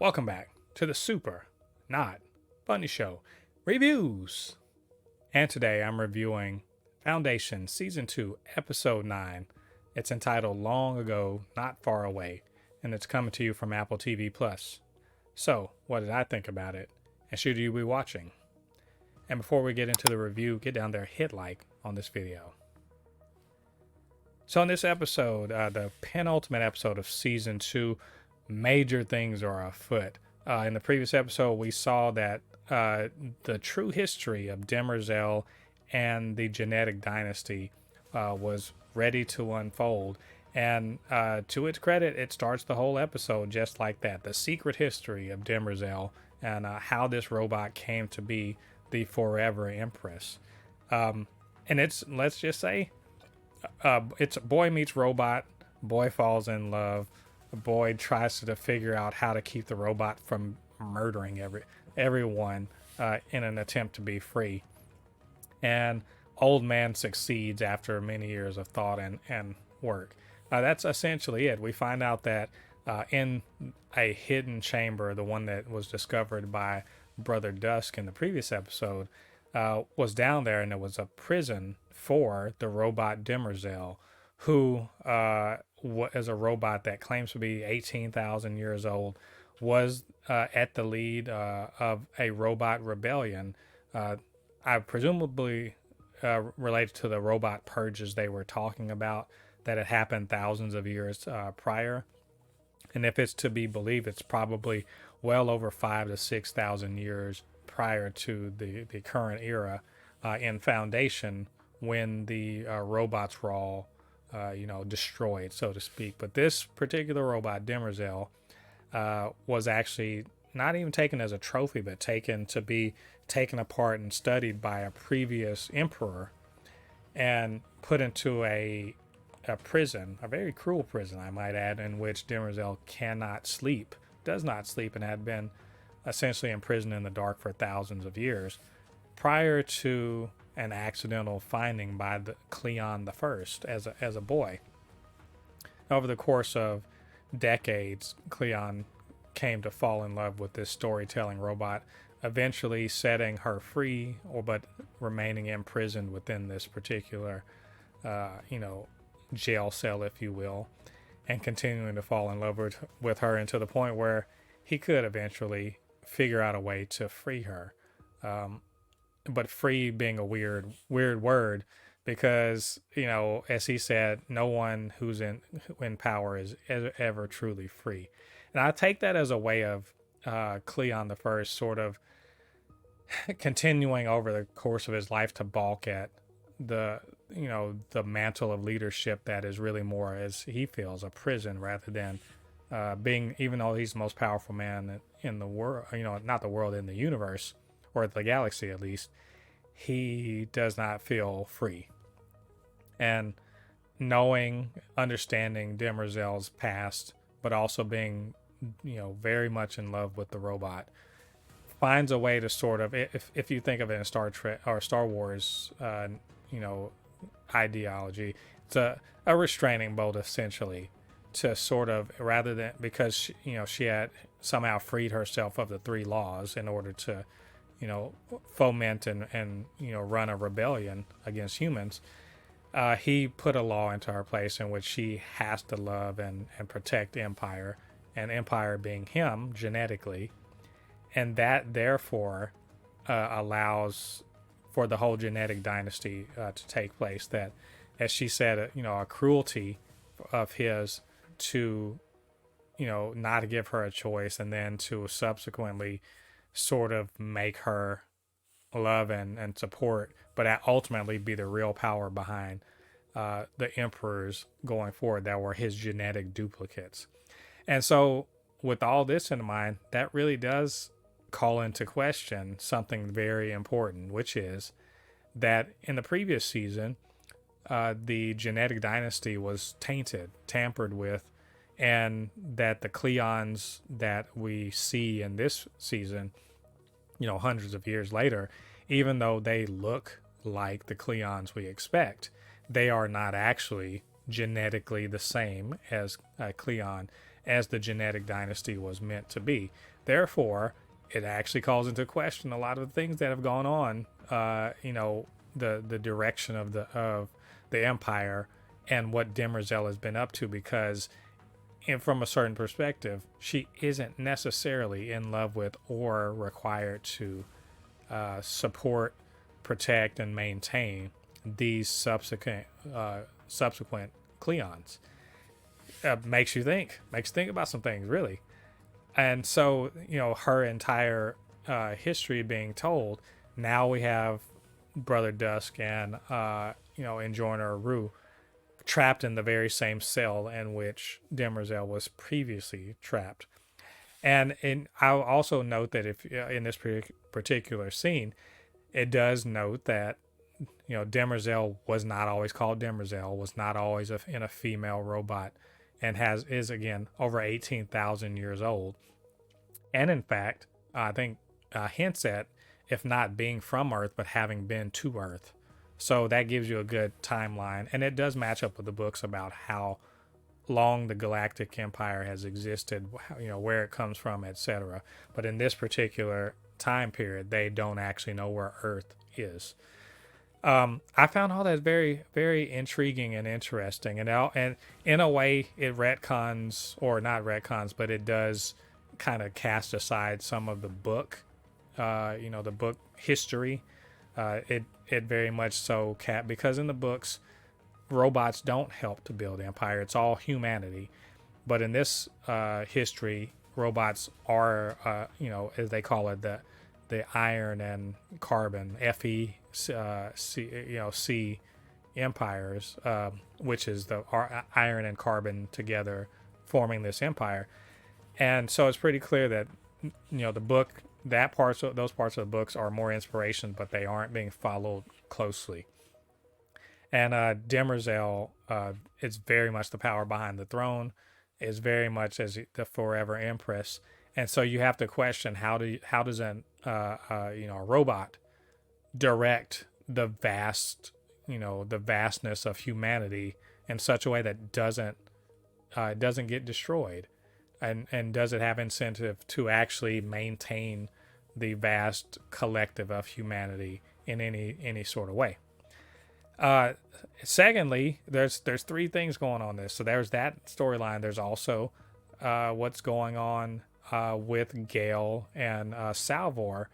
Welcome back to the Super Not Funny Show reviews. And today I'm reviewing Foundation Season 2, Episode 9. It's entitled Long Ago, Not Far Away, and it's coming to you from Apple TV Plus. So, what did I think about it? And should you be watching? And before we get into the review, get down there, hit like on this video. So in this episode, the penultimate episode of Season 2, major things are afoot. In the previous episode, we saw that the true history of Demerzel and the Genetic Dynasty was ready to unfold. And to its credit, it starts the whole episode just like that. The secret history of Demerzel and how this robot came to be the Forever Empress. And it's, let's just say, it's boy meets robot, boy falls in love, boy tries to figure out how to keep the robot from murdering everyone in an attempt to be free. And old man succeeds after many years of thought and work. That's essentially it. We find out that in a hidden chamber, the one that was discovered by Brother Dusk in the previous episode, was down there, and it was a prison for the robot Demerzel, who is a robot that claims to be 18,000 years old, was at the lead of a robot rebellion, I presumably related to the robot purges they were talking about that had happened thousands of years prior. And if it's to be believed, it's probably well over 5,000 to 6,000 years prior to the current era in Foundation, when the robots were all destroyed, so to speak. But this particular robot, Demerzel, was actually not even taken as a trophy, but taken to be taken apart and studied by a previous emperor and put into a prison, a very cruel prison, I might add, in which Demerzel does not sleep, and had been essentially imprisoned in the dark for thousands of years prior to an accidental finding by the Cleon the First as a boy. Over the course of decades, Cleon came to fall in love with this storytelling robot, eventually setting her free, but remaining imprisoned within this particular, jail cell, if you will, and continuing to fall in love with her, and to the point where he could eventually figure out a way to free her. But free being a weird word, because, as he said, no one who's in power is ever truly free. And I take that as a way of Cleon the First sort of continuing over the course of his life to balk at the mantle of leadership that is really more, as he feels, a prison, rather than being, even though he's the most powerful man in the world, not the world, in the universe, or the galaxy at least, he does not feel free. And understanding Demerzel's past, but also being, very much in love with the robot, finds a way to sort of, if you think of it in Star Trek or Star Wars, ideology, it's a restraining bolt, essentially, to sort of, rather than, because she had somehow freed herself of the three laws in order to foment and run a rebellion against humans. He put a law into her place in which she has to love and protect Empire, and Empire being him genetically, and that therefore allows for the whole Genetic Dynasty to take place. That, as she said, a cruelty of his to not give her a choice, and then to subsequently sort of make her love and support, but ultimately be the real power behind the emperors going forward that were his genetic duplicates. And so with all this in mind, that really does call into question something very important, which is that in the previous season, the Genetic Dynasty was tampered with, and that the Cleons that we see in this season, hundreds of years later, even though they look like the Cleons we expect, they are not actually genetically the same as Cleon, as the Genetic Dynasty was meant to be. Therefore, it actually calls into question a lot of the things that have gone on. The direction of the empire and what Demerzel has been up to, because from a certain perspective, she isn't necessarily in love with or required to support, protect, and maintain these subsequent Cleons. Makes you think about some things, really. And so, her entire history being told, now we have Brother Dusk and Enjoiner Rue trapped in the very same cell in which Demerzel was previously trapped. And I'll also note that if in this particular scene, it does note that Demerzel was not always called Demerzel, was not always in a female robot, and is again over 18,000 years old. And in fact, I think hints at, if not being from Earth, but having been to Earth. So that gives you a good timeline, and it does match up with the books about how long the Galactic Empire has existed, where it comes from, etc. But in this particular time period, they don't actually know where Earth is. I found all that very, very intriguing and interesting, and in a way, it retcons, or not retcons, but it does kind of cast aside some of the book, the book history. It very much so because in the books, robots don't help to build empire. It's all humanity. But in this history, robots are, as they call it, the iron and carbon C empires, which is the iron and carbon together forming this empire. And so it's pretty clear that the book, those parts of the books are more inspiration, but they aren't being followed closely. And Demerzel is very much the power behind the throne, is very much as the forever empress. And so you have to question, how does a robot direct the vastness of humanity in such a way that doesn't get destroyed, and does it have incentive to actually maintain the vast collective of humanity in any sort of way? Secondly, there's three things going on this. So there's that storyline. There's also what's going on with Gaal and Salvor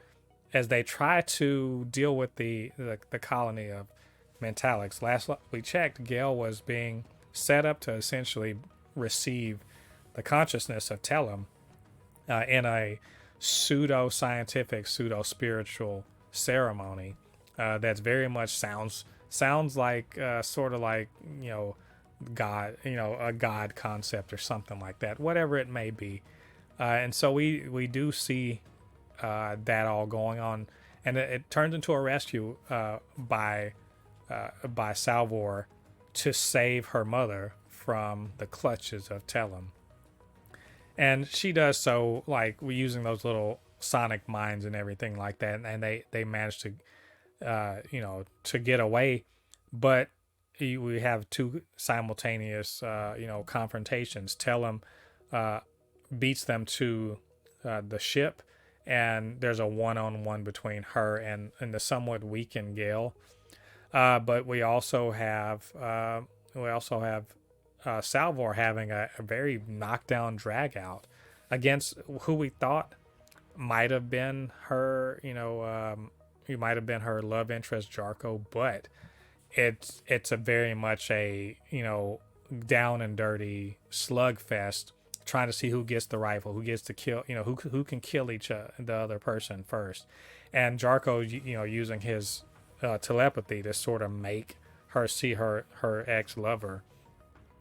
as they try to deal with the colony of Mentalics. Last we checked, Gaal was being set up to essentially receive the consciousness of Tellem in a pseudo-scientific, pseudo-spiritual ceremony that's very much sounds like sort of like God, a God concept or something like that, whatever it may be. And so we do see that all going on, and it turns into a rescue by Salvor to save her mother from the clutches of Tellem. And she does so like using those little sonic mines and everything like that, and they manage to to get away. But we have two simultaneous confrontations. Tellem beats them to the ship, and there's a one-on-one between her and the somewhat weakened Gaal. But we also have Salvor having a very knockdown drag out against who we thought might have been her, he might have been her love interest Jarko, but it's a very much a down and dirty slugfest, trying to see who gets the rifle, who gets to kill, who can kill the other person first, and Jarko using his telepathy to sort of make her see her ex-lover,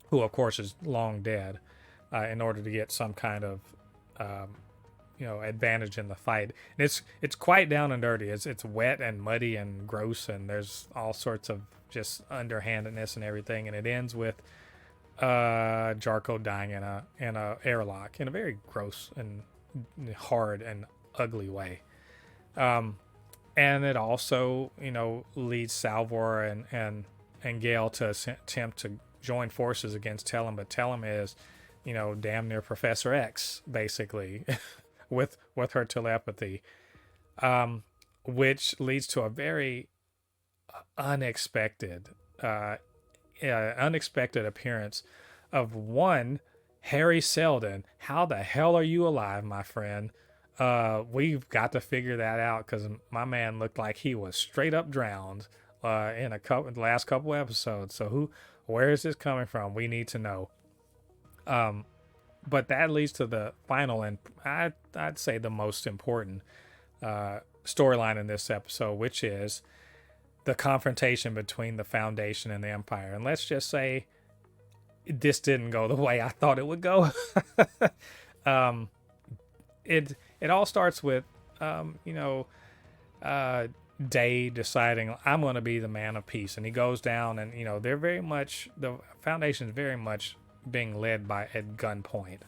who of course is long dead, in order to get some kind of advantage in the fight. And it's quite down and dirty. It's wet and muddy and gross, and there's all sorts of just underhandedness and everything. And it ends with Jarko dying in a airlock in a very gross and hard and ugly way. And it also leads Salvor and Gaal to attempt to join forces against Tellem, but Tellem is damn near Professor X, basically. with her telepathy, which leads to a very unexpected unexpected appearance of one Harry Seldon. How the hell are you alive, my friend? We've got to figure that out, because my man looked like he was straight up drowned in the last couple episodes. So where is this coming from? We need to know. But that leads to the final, and I'd say the most important storyline in this episode, which is the confrontation between the Foundation and the Empire. And let's just say this didn't go the way I thought it would go. It all starts with Day deciding, I'm going to be the man of peace, and he goes down, and they're very much, the Foundation is very much being led by at gunpoint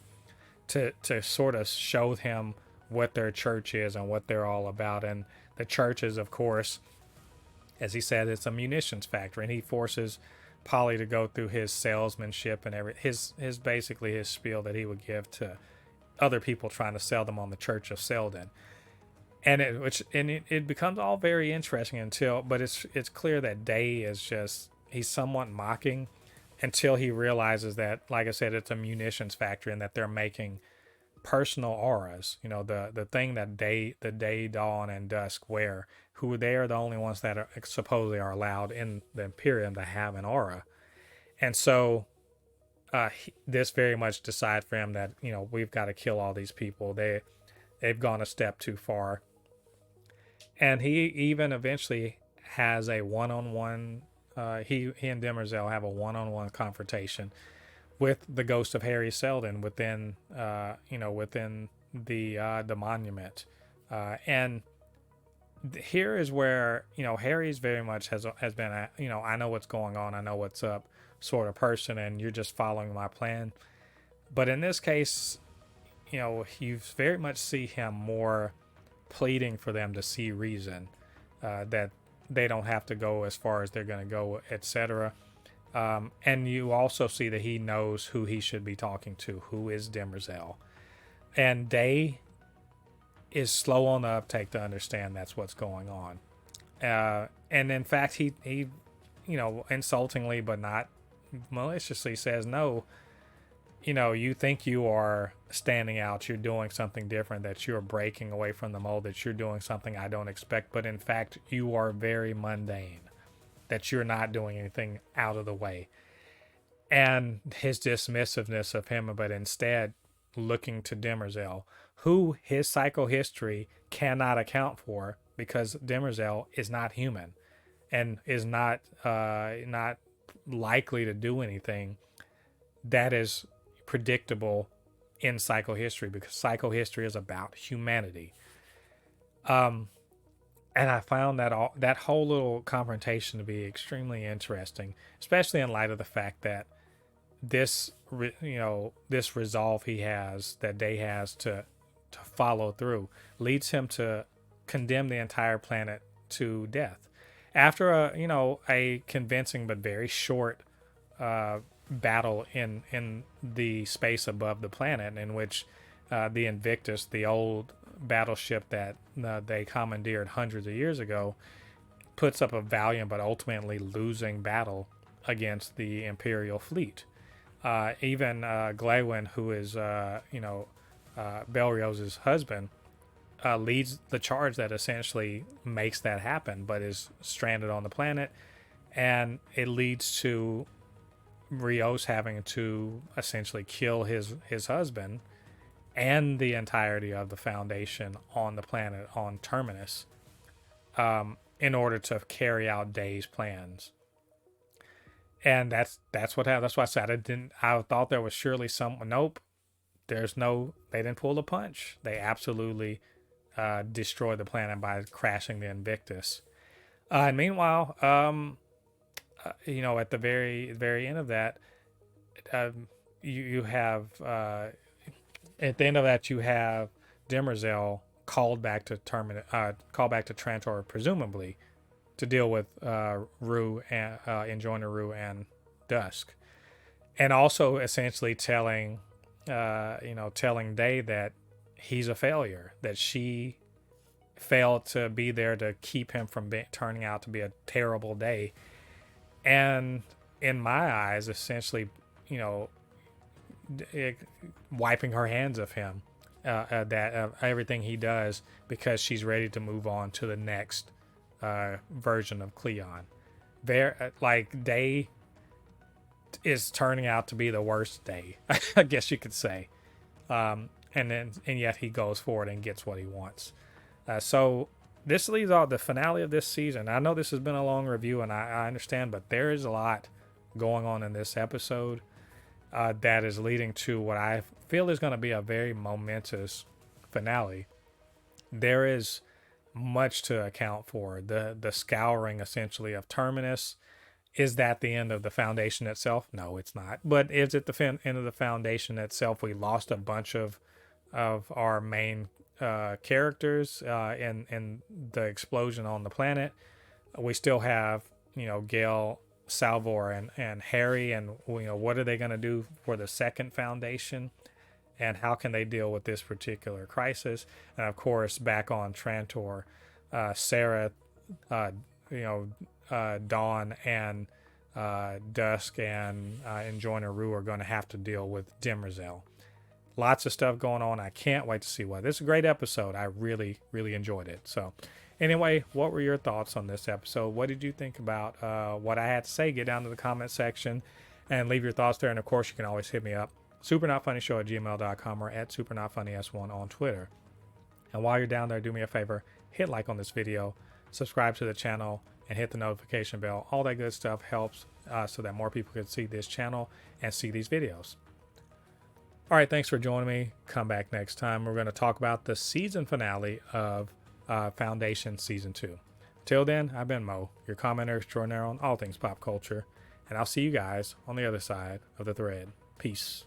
to sort of show him what their church is and what they're all about. And the church is, of course, as he said, it's a munitions factory, and he forces Polly to go through his salesmanship and his basically his spiel that he would give to other people trying to sell them on the Church of Selden. And it becomes all very interesting but it's clear that Day is he's somewhat mocking until he realizes that, like I said, it's a munitions factory and that they're making personal auras. The thing that the Day, Dawn, and Dusk wear, who they are the only ones that are supposedly are allowed in the Imperium to have an aura. And so this very much decides for him that we've got to kill all these people. They've gone a step too far. And he even eventually has a one-on-one. He and Demerzel have a one-on-one confrontation with the ghost of Harry Seldon within the monument. And here is where Harry's very much has been I know what's going on, I know what's up sort of person, and you're just following my plan. But in this case, you very much see him more pleading for them to see reason, that they don't have to go as far as they're going to go, etc. And you also see that he knows who he should be talking to, who is Demerzel. And Day is slow on the uptake to understand that's what's going on. And in fact, he insultingly but not maliciously says, no, you think you are standing out, you're doing something different, that you're breaking away from the mold, that you're doing something I don't expect, but in fact, you are very mundane, that you're not doing anything out of the way. And his dismissiveness of him, but instead looking to Demerzel, who his psychohistory cannot account for, because Demerzel is not human and is not likely to do anything that is predictable in psychohistory, because psychohistory is about humanity. And I found that whole little confrontation to be extremely interesting, especially in light of the fact that this resolve he has, that Day has to follow through, leads him to condemn the entire planet to death after a convincing but very short battle in the space above the planet, in which the Invictus, the old battleship that they commandeered hundreds of years ago, puts up a valiant but ultimately losing battle against the Imperial fleet. Even Glewin, who is Belrios's husband, leads the charge that essentially makes that happen, but is stranded on the planet, and it leads to Rios having to essentially kill his husband and the entirety of the Foundation on the planet, on Terminus, in order to carry out Day's plans. And that's what happened. That's why I said I thought there was surely nope. They didn't pull the punch. They absolutely destroyed the planet by crashing the Invictus. And meanwhile, at the very end of that, you have at the end of that you have Demerzel called back to Trantor, presumably to deal with Rue and Enjoiner Rue and Dusk, and also essentially telling Day that he's a failure, that she failed to be there to keep him from turning out to be a terrible day. And in my eyes, essentially, wiping her hands of him, everything he does, because she's ready to move on to the next version of Cleon. Day is turning out to be the worst day, I guess you could say. And yet he goes forward and gets what he wants. So this leaves out the finale of this season. I know this has been a long review, and I understand, but there is a lot going on in this episode that is leading to what I feel is going to be a very momentous finale. There is much to account for. The scouring, essentially, of Terminus. Is that the end of the Foundation itself? No, it's not. But is it the end of the Foundation itself? We lost a bunch of our main characters in the explosion on the planet. We still have, Gaal, Salvor, and Harry, and what are they going to do for the second Foundation, and how can they deal with this particular crisis? And of course, back on Trantor, Sarah, Dawn, and Dusk, and Enjoiner Rue are going to have to deal with Demerzel. Lots of stuff going on. I can't wait to see what. This is a great episode. I really, really enjoyed it. So anyway, what were your thoughts on this episode? What did you think about what I had to say? Get down to the comment section and leave your thoughts there. And of course, you can always hit me up, supernotfunnyshow@gmail.com or at supernotfunnys1 on Twitter. And while you're down there, do me a favor, hit like on this video, subscribe to the channel, and hit the notification bell. All that good stuff helps so that more people can see this channel and see these videos. All right, thanks for joining me. Come back next time. We're going to talk about the season finale of Foundation Season 2. Till then, I've been Mo, your commenter extraordinaire on all things pop culture, and I'll see you guys on the other side of the thread. Peace.